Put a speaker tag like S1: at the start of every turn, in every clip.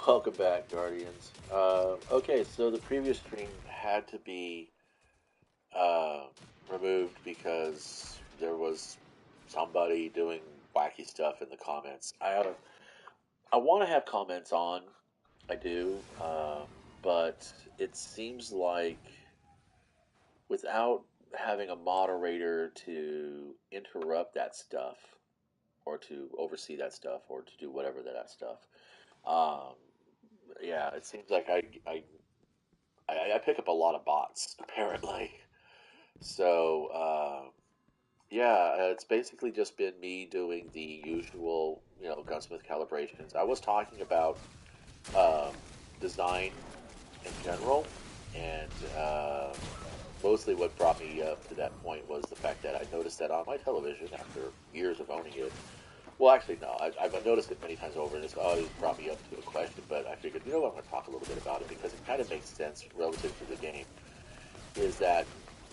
S1: Welcome back, Guardians. Okay, so the previous stream had to be uh, removed because there was somebody doing wacky stuff in the comments. I want to have comments on, I do, but it seems like without having a moderator to interrupt that stuff or to oversee that stuff or to do whatever that stuff, um, yeah, it seems like I pick up a lot of bots apparently. So yeah, it's basically just been me doing the usual, gunsmith calibrations. I was talking about um, design in general, and mostly what brought me up to that point was the fact that I noticed that on my television after years of owning it. Well, actually, no, I've noticed it many times over, and it's always brought me up to a question. But I figured, you know what, I'm going to talk a little bit about it because it kind of makes sense relative to the game. Is that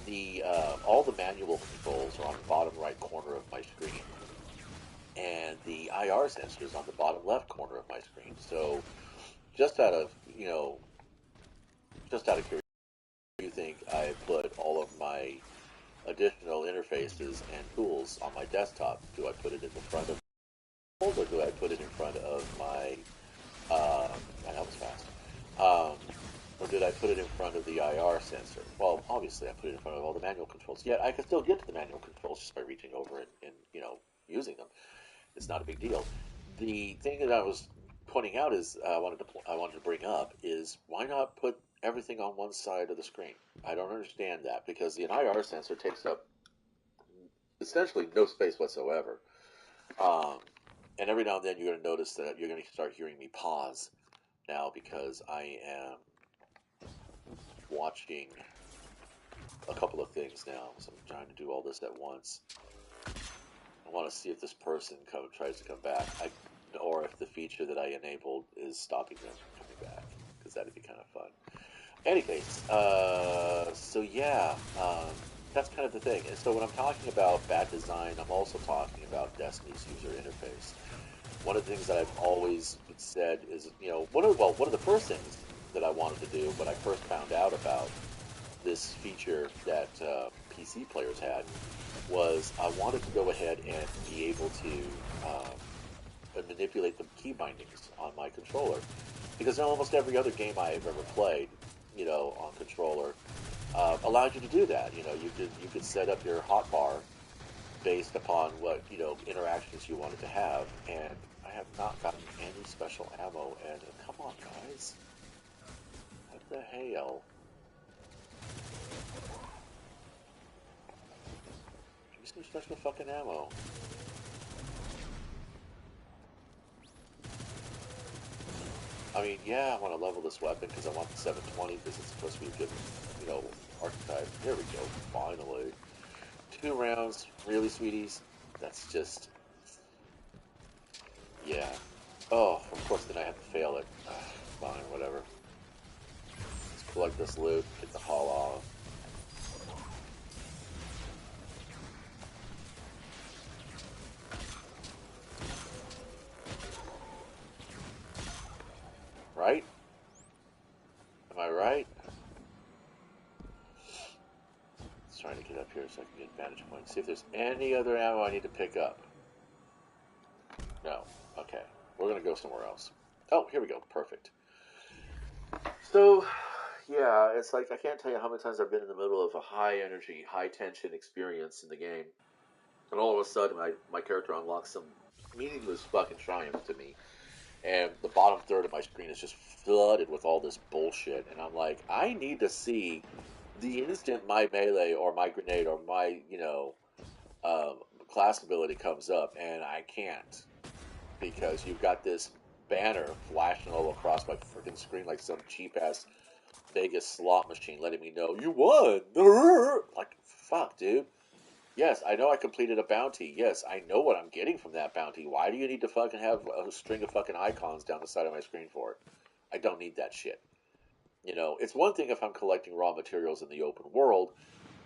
S1: the all the manual controls are on the bottom right corner of my screen, and the IR sensor is on the bottom left corner of my screen. So just out of just out of curiosity, do you think I put all of my additional interfaces and tools on my desktop? Do I put it in the front of or do I put it in front of my that was fast. Um, or did I put it in front of the IR sensor? Well, obviously I put it in front of all the manual controls. Yet I can still get to the manual controls just by reaching over and using them. It's not a big deal. The thing that I was pointing out is I wanted to bring up is why not put everything on one side of the screen? I don't understand that because the IR sensor takes up essentially no space whatsoever. Um, and every now and then you're going to notice that you're going to start hearing me pause now because I am watching a couple of things now. So I'm trying to do all this at once. I want to see if this person tries to come back, or if the feature that I enabled is stopping them from coming back, because that'd be kind of fun. Anyways, so yeah, that's kind of the thing. And so when I'm talking about bad design, I'm also talking about Destiny's user interface. One of the things that I've always said is, one of the first things that I wanted to do when I first found out about this feature that PC players had was I wanted to go ahead and be able to manipulate the key bindings on my controller because in almost every other game I've ever played, on controller, allowed you to do that. You could set up your hotbar based upon what interactions you wanted to have, and I have not gotten any special ammo. And come on, guys, what the hell? Give me some special fucking ammo. I mean, yeah, I want to level this weapon because I want the 720 because it's supposed to be a good, archetype. There we go, finally. 2 rounds, really, sweeties? That's just, yeah. Oh, of course, then I have to fail it. Fine, whatever. Let's collect this loot, get the haul off. Right? Am I right? Just trying to get up here so I can get vantage point. See if there's any other ammo I need to pick up. No. Okay. We're going to go somewhere else. Oh, here we go. Perfect. So, yeah, it's like I can't tell you how many times I've been in the middle of a high energy, high tension experience in the game, and all of a sudden my character unlocks some meaningless fucking triumph to me, and the bottom third of my screen is just flooded with all this bullshit, and I'm like, I need to see the instant my melee or my grenade or my um, class ability comes up, and I can't because you've got this banner flashing all across my freaking screen like some cheap ass Vegas slot machine letting me know you won. Like, fuck, dude. Yes, I know I completed a bounty. Yes, I know what I'm getting from that bounty. Why do you need to fucking have a string of fucking icons down the side of my screen for it? I don't need that shit. It's one thing if I'm collecting raw materials in the open world,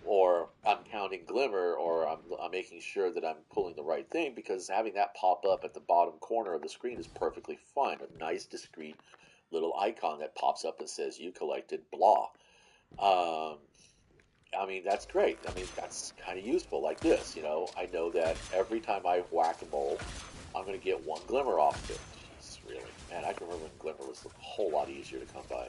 S1: or I'm counting glimmer, or I'm making sure that I'm pulling the right thing because having that pop up at the bottom corner of the screen is perfectly fine. A nice, discreet little icon that pops up and says you collected blah. Um, I mean, that's great. I mean, that's kind of useful. Like this, I know that every time I whack a mole, I'm going to get one glimmer off of it. Jeez, really, man, I can remember when glimmer was a whole lot easier to come by.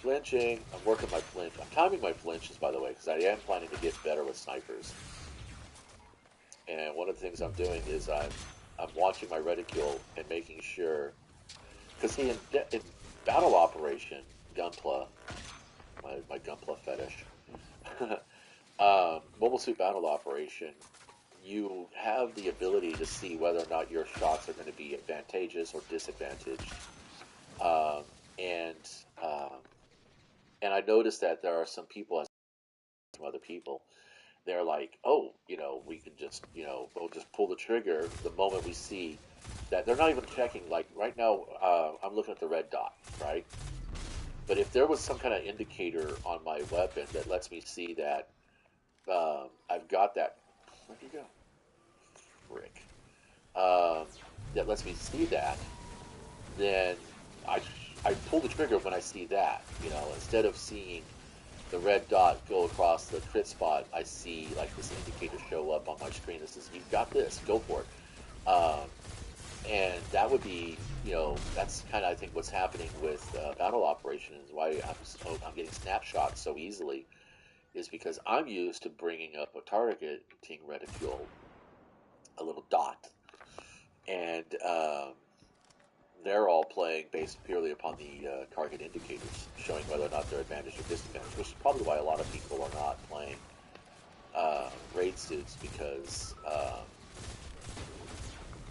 S1: Flinching. I'm working my flinch. I'm timing my flinches, by the way, because I am planning to get better with snipers. And one of the things I'm doing is I'm watching my reticule and making sure, because see, in battle operation, Gunpla, my Gunpla fetish, Mobile Suit Battle Operation, you have the ability to see whether or not your shots are going to be advantageous or disadvantaged. Um, and um, and I noticed that there are some people, as some other people, they're like, oh, we can just, we'll just pull the trigger the moment we see that. They're not even checking. Like right now, I'm looking at the red dot, right? But if there was some kind of indicator on my weapon that lets me see that I've got that, where'd you go? Frick. Um, that lets me see that, then I I pull the trigger when I see that. Instead of seeing the red dot go across the crit spot, I see like this indicator show up on my screen that says, "You've got this. Go for it." And that would be, that's kind of I think what's happening with battle operations. Why I'm getting snapshots so easily is because I'm used to bringing up a targeting reticule, a little dot, and they're all playing based purely upon the target indicators, showing whether or not they're advantaged or disadvantaged, which is probably why a lot of people are not playing raid suits because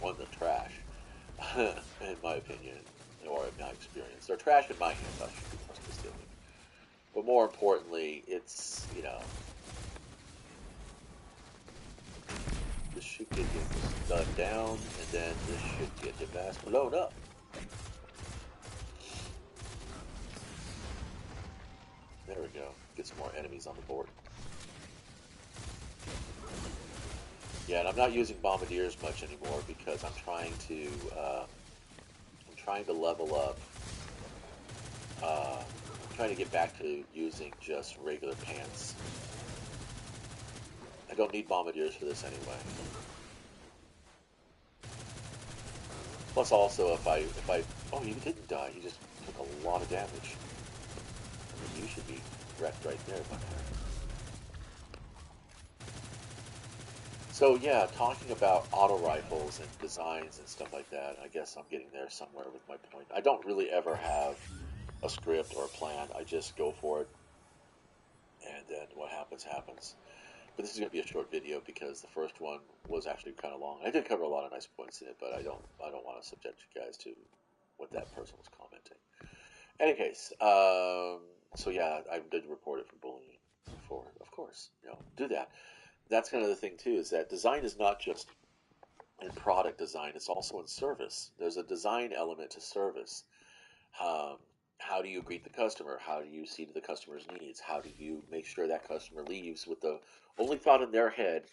S1: one, they're trash, in my opinion, or in my experience. They're trash in my hands, I should be more specific. But more importantly, it's, this should get him done down, and then this should get him ass blown up. There we go. Get some more enemies on the board. Yeah, and I'm not using bombardiers much anymore because I'm trying to level up. I'm trying to get back to using just regular pants. I don't need bombardiers for this anyway. Plus, also, if I oh, you didn't die. You just took a lot of damage. I mean, you should be wrecked right there, but. So yeah, talking about auto rifles and designs and stuff like that, I guess I'm getting there somewhere with my point. I don't really ever have a script or a plan. I just go for it, and then what happens happens. But this is going to be a short video because the first one was actually kind of long. I did cover a lot of nice points in it, but I don't want to subject you guys to what that person was commenting. In any case, so yeah, I did report it for bullying before. Of course, do that. That's kind of the thing too, is that design is not just in product design, it's also in service. There's a design element to service. Um, how do you greet the customer? How do you see to the customer's needs? How do you make sure that customer leaves with the only thought in their head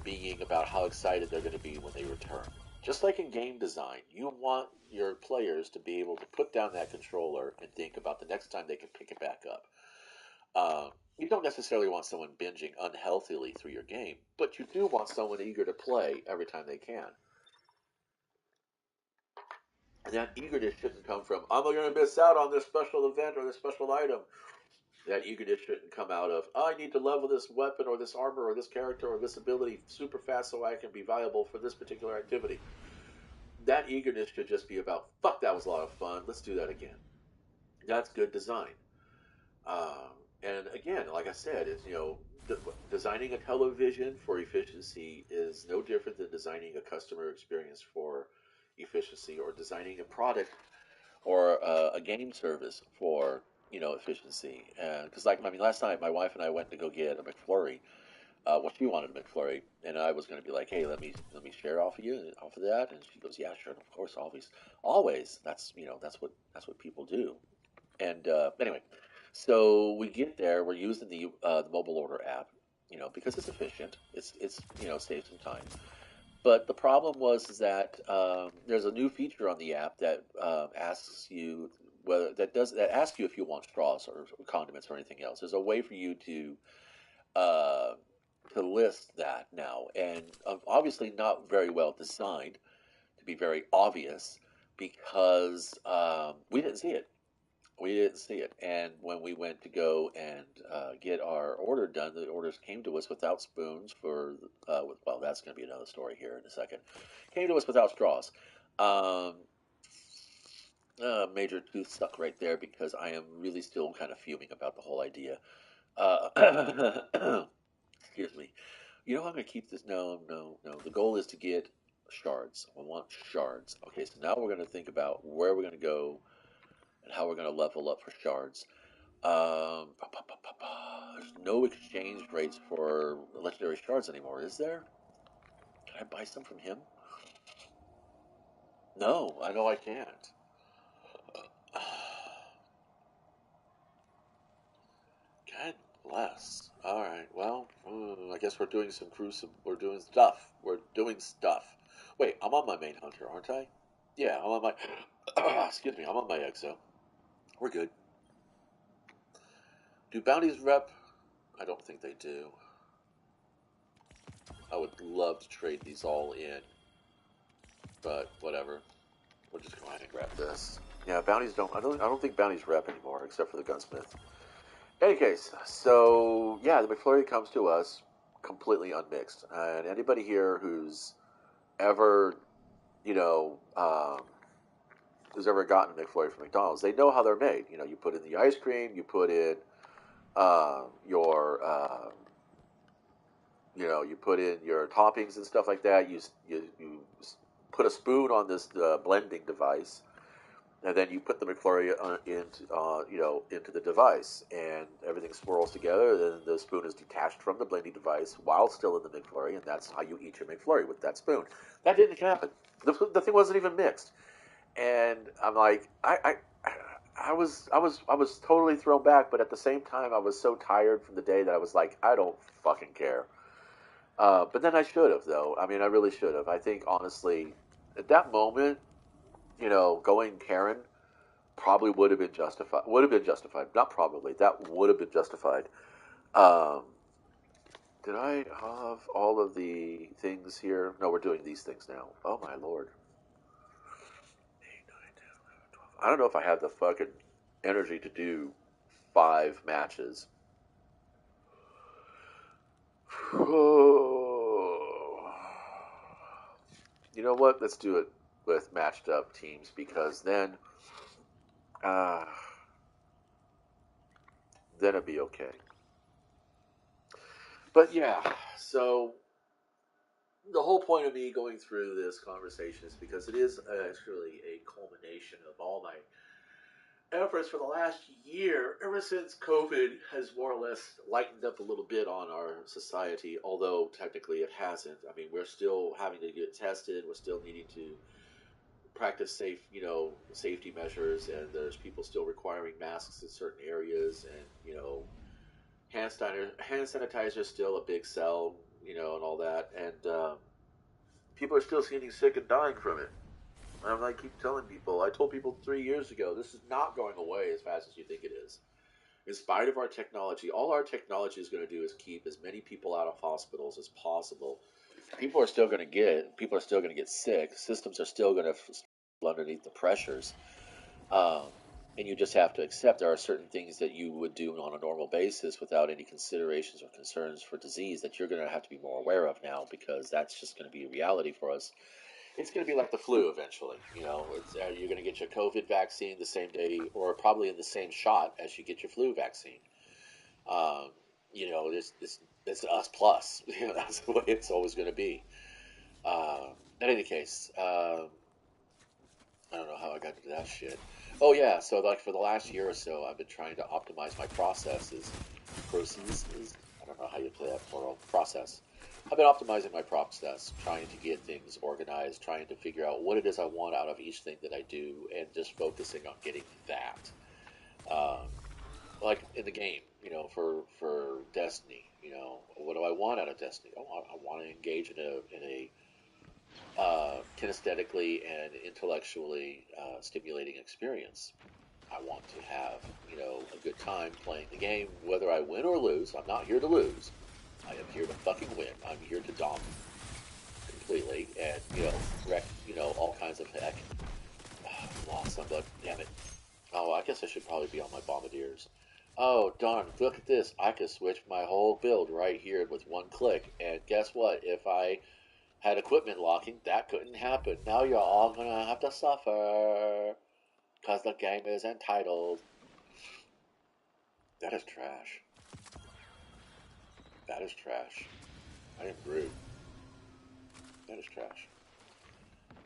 S1: being about how excited they're going to be when they return? Just like in game design, you want your players to be able to put down that controller and think about the next time they can pick it back up. You don't necessarily want someone binging unhealthily through your game, but you do want someone eager to play every time they can. And that eagerness shouldn't come from, I'm going to miss out on this special event or this special item. That eagerness shouldn't come out of, I need to level this weapon or this armor or this character or this ability super fast so I can be viable for this particular activity. That eagerness should just be about, fuck, that was a lot of fun. Let's do that again. That's good design. And again, like I said, it's designing a television for efficiency is no different than designing a customer experience for efficiency, or designing a product or a game service for efficiency. And because like I mean, last night my wife and I went to go get a McFlurry. Well, she wanted a McFlurry, and I was going to be like, "Hey, let me share off of you off of that." And she goes, "Yeah, sure, of course, always, always. That's what people do." And anyway, so we get there. We're using the mobile order app, because it's efficient. It's saves some time. But the problem was is that there's a new feature on the app that asks you whether that asks you if you want straws or condiments or anything else. There's a way for you uh, to list that now, and obviously not very well designed to be very obvious because we didn't see it. We didn't see it, and when we went to go and get our order done, the orders came to us without spoons. Well, that's going to be another story here in a second. Came to us without straws. Um, Major tooth suck right there because I am really still kind of fuming about the whole idea. Excuse me. You know how I'm going to keep this? No, no, no. The goal is to get shards. I want shards. Okay, so now we're going to think about where we're going to go and how we're going to level up for shards. There's no exchange rates for legendary shards anymore, is there? Can I buy some from him? No, I know I can't. God bless. All right. Well, I guess we're doing some crucible. We're doing stuff. We're doing stuff. Wait, I'm on my main hunter, aren't I? Yeah, I'm on my. Excuse me. I'm on my exo. We're good. Do bounties rep? I don't think they do. I would love to trade these all in, but whatever. We'll just go ahead and grab this. Yeah, bounties don't. I don't think bounties rep anymore, except for the gunsmith. In any case, so yeah, the McFlurry comes to us completely unmixed, and anybody here ever, you know, who's ever gotten a McFlurry from McDonald's, they know how they're made. You know, you put in the ice cream, you put in your, you put in your toppings and stuff like that. You put a spoon on this blending device, and then you put the McFlurry into the device, and everything swirls together. Then the spoon is detached from the blending device while still in the McFlurry, and that's how you eat your McFlurry, with that spoon. That didn't happen. The thing wasn't even mixed, and I'm like, I was totally thrown back, but at the same time, I was so tired from the day that I was like, I don't fucking care. But then I should have, though. I mean, I really should have. I think honestly, at that moment, going Karen probably would have been justified. Would have been justified. Not probably. That would have been justified. Um, did I have all of the things here? No, we're doing these things now. Oh my lord. 8, 9, 10, 11, 12. I don't know if I have the fucking energy to do 5 matches. You know what? Let's do it with matched up teams because uh, then it'll be okay. But yeah, so the whole point of me going through this conversation is because it is actually a culmination of all my efforts for the last year, ever since COVID has more or less lightened up a little bit on our society, although technically it hasn't. I mean, we're still having to get tested, we're still needing to practice safety measures, and there's people still requiring masks in certain areas, and hand sanitizer is still a big sell, and all that, and people are still getting sick and dying from it. And I keep telling people, I told people 3 years ago, this is not going away as fast as you think it is. In spite of our technology, all our technology is going to do is keep as many people out of hospitals as possible. People are still going to get sick. Systems are still going to underneath the pressures. Um, and you just have to accept there are certain things that you would do on a normal basis without any considerations or concerns for disease that you're going to have to be more aware of now, because that's just going to be a reality for us. It's going to be like the flu eventually. You're going to get your COVID vaccine the same day, or probably in the same shot as you get your flu vaccine. Um, it's us plus. That's the way it's always going to be. In any case, I don't know how I got into that shit. Oh yeah, so like for the last year or so, I've been trying to optimize my processes. I don't know how you play that plural process. I've been optimizing my process, trying to get things organized, trying to figure out what it is I want out of each thing that I do, and just focusing on getting that. Um, like in the game, for Destiny, what do I want out of Destiny? Oh, I want to engage in a kinesthetically and intellectually stimulating experience. I want to have, a good time playing the game, whether I win or lose. I'm not here to lose. I am here to fucking win. I'm here to dominate completely and, wreck, all kinds of heck. Lost somebody. Damn it. Oh, I guess I should probably be on my bombardiers. Oh, darn. Look at this. I could switch my whole build right here with one click. And guess what? If I had equipment locking, that couldn't happen. Now you're all gonna have to suffer. Because the game is entitled. That is trash. That is trash. I am rude. That is trash.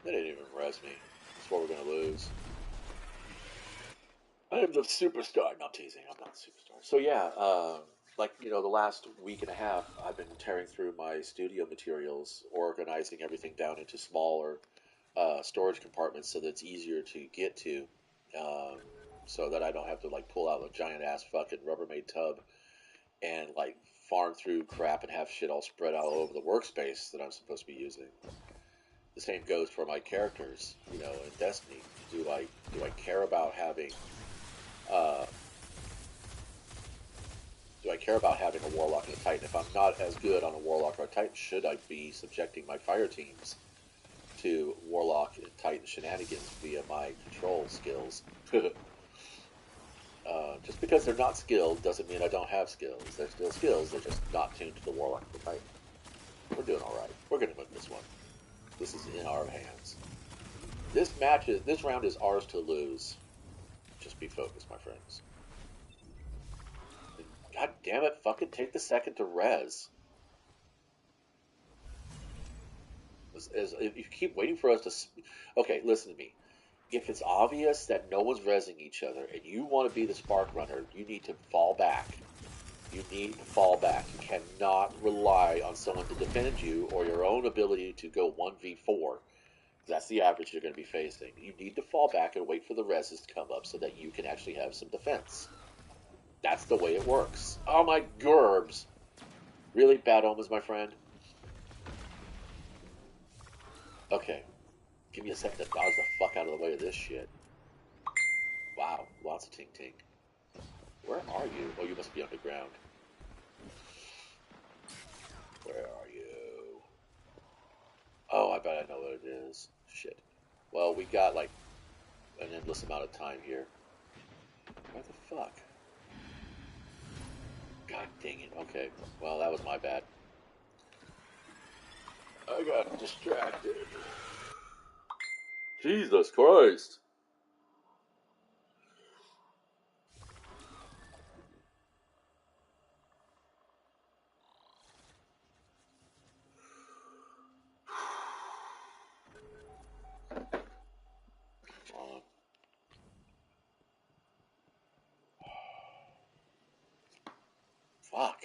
S1: They didn't even res me. That's what we're gonna lose. I am the superstar. No, I'm teasing. I'm not the superstar. So yeah, like the last week and a half, I've been tearing through my studio materials, organizing everything down into smaller storage compartments so that it's easier to get to, um, so that I don't have to like pull out a giant ass fucking Rubbermaid tub and like farm through crap and have shit all spread out all over the workspace that I'm supposed to be using. The same goes for my characters, in Destiny. Do I care about having uh, do I care about having a Warlock and a Titan? If I'm not as good on a Warlock or a Titan, should I be subjecting my fire teams to Warlock and Titan shenanigans via my control skills? Just because they're not skilled doesn't mean I don't have skills. They're still skills, they're just not tuned to the Warlock and the Titan. We're doing alright. We're going to win this one. This is in our hands. This round is ours to lose. Just be focused, my friends. God damn it, fucking take the second to res. If you keep waiting for us to... Okay, listen to me. If it's obvious that no one's resing each other and you want to be the spark runner, you need to fall back. You need to fall back. You cannot rely on someone to defend you or your own ability to go 1v4. That's the average you're going to be facing. You need to fall back and wait for the reses to come up so that you can actually have some defense. That's the way it works. Oh my gerbs. Really? Bad omens, my friend? Okay. Give me a second to dodge the fuck out of the way of this shit. Wow. Lots of ting-ting. Where are you? Oh, you must be underground. Where are you? Oh, I bet I know what it is. Shit. Well, we got like an endless amount of time here. Where the fuck? God dang it. Okay. Well, that was my bad. I got distracted. Jesus Christ. Come on. Fuck.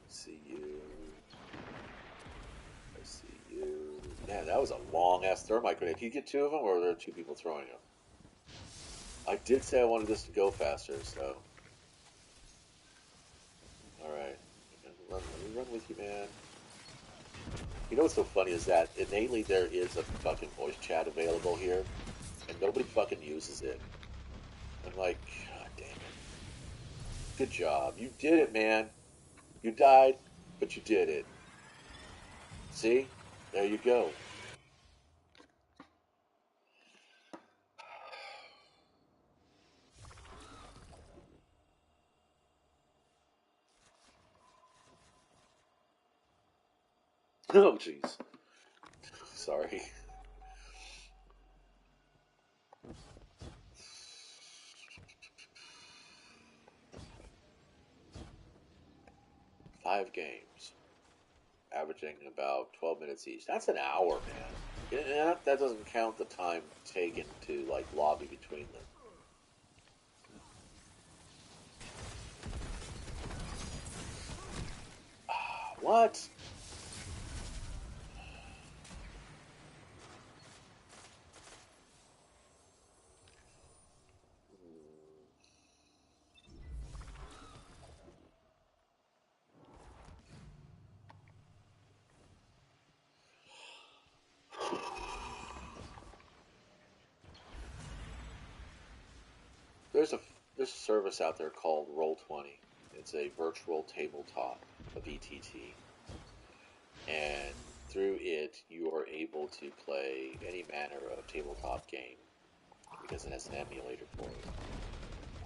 S1: I see you. I see you. Man, that was a long ass thermite grenade. Did you get two of them, or were there two people throwing them? I did say I wanted this to go faster, so. Alright. Let me run with you, man. You know what's so funny is that innately there is a fucking voice chat available here, and nobody fucking uses it. I'm like, God damn it. Good job. You did it, man. You died, but you did it. See? There you go. Oh, jeez. Sorry. Five games, averaging about 12 minutes each. That's an hour, man. Yeah, that doesn't count the time taken to like lobby between them. What? there's a service out there called Roll20. It's a virtual tabletop, a VTT, and through it you are able to play any manner of tabletop game because it has an emulator for it.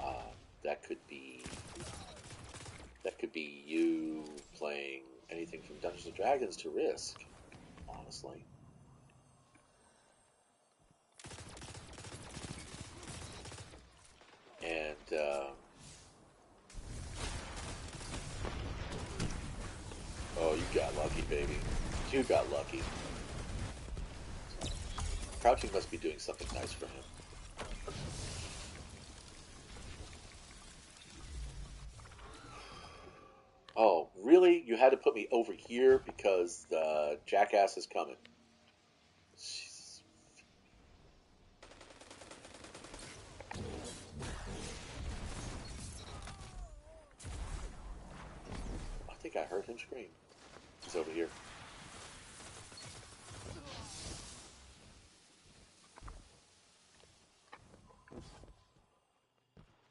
S1: Um, that could be you playing anything from Dungeons and Dragons to Risk, honestly. And oh, you got lucky, baby. You got lucky. Crouching must be doing something nice for him. Oh, really? You had to put me over here because the jackass is coming. Jesus. I think I heard him scream. He's over here.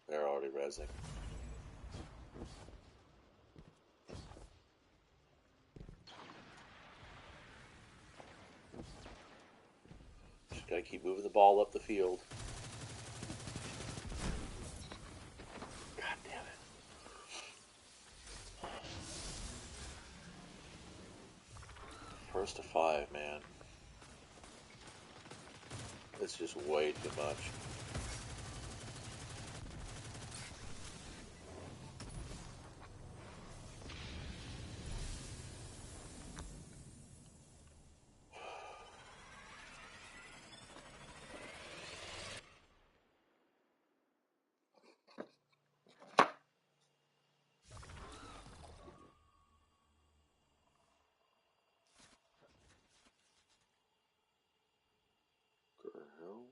S1: They're already rezzing. Just gotta keep moving the ball up the field. God damn it. First to five, man. It's just way too much. What the hell?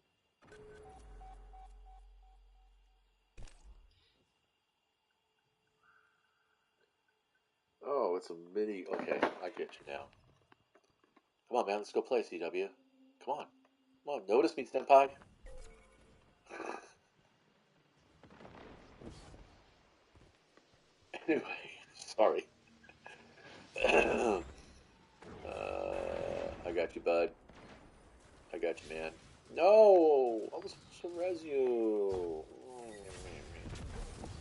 S1: Oh, it's a mini. Okay, I get you now. Come on, man. Let's go play, CW. Come on. Come on. Notice me, Senpai. Anyway, sorry. I got you, bud. I got you, man. No! I was supposed to res you.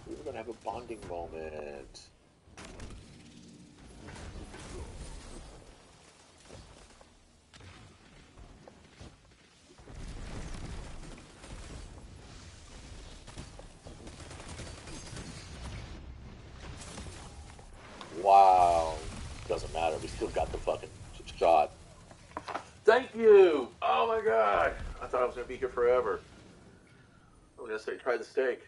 S1: We were gonna have a bonding moment. Wow. Doesn't matter. We still got the fucking shot. Thank you! Oh my god! I thought I was gonna be here forever. I was gonna say try the steak.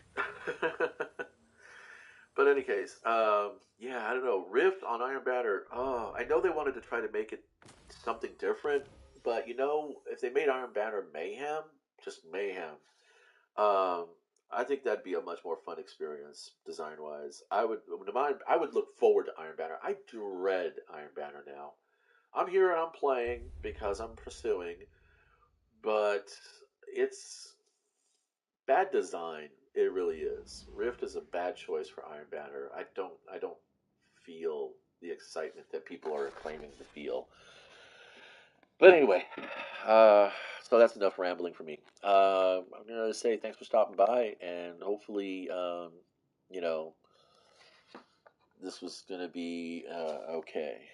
S1: But in any case, yeah, I don't know. Rift on Iron Banner. Oh, I know they wanted to try to make it something different, but you know, if they made Iron Banner mayhem, just mayhem, um, I think that'd be a much more fun experience design wise. I would look forward to Iron Banner. I dread Iron Banner now. I'm here and I'm playing because I'm pursuing, but it's bad design. It really is. Rift is a bad choice for Iron Banner. I don't feel the excitement that people are claiming to feel. But anyway, uh, so that's enough rambling for me. I'm gonna say thanks for stopping by, and hopefully, you know, this was gonna be okay.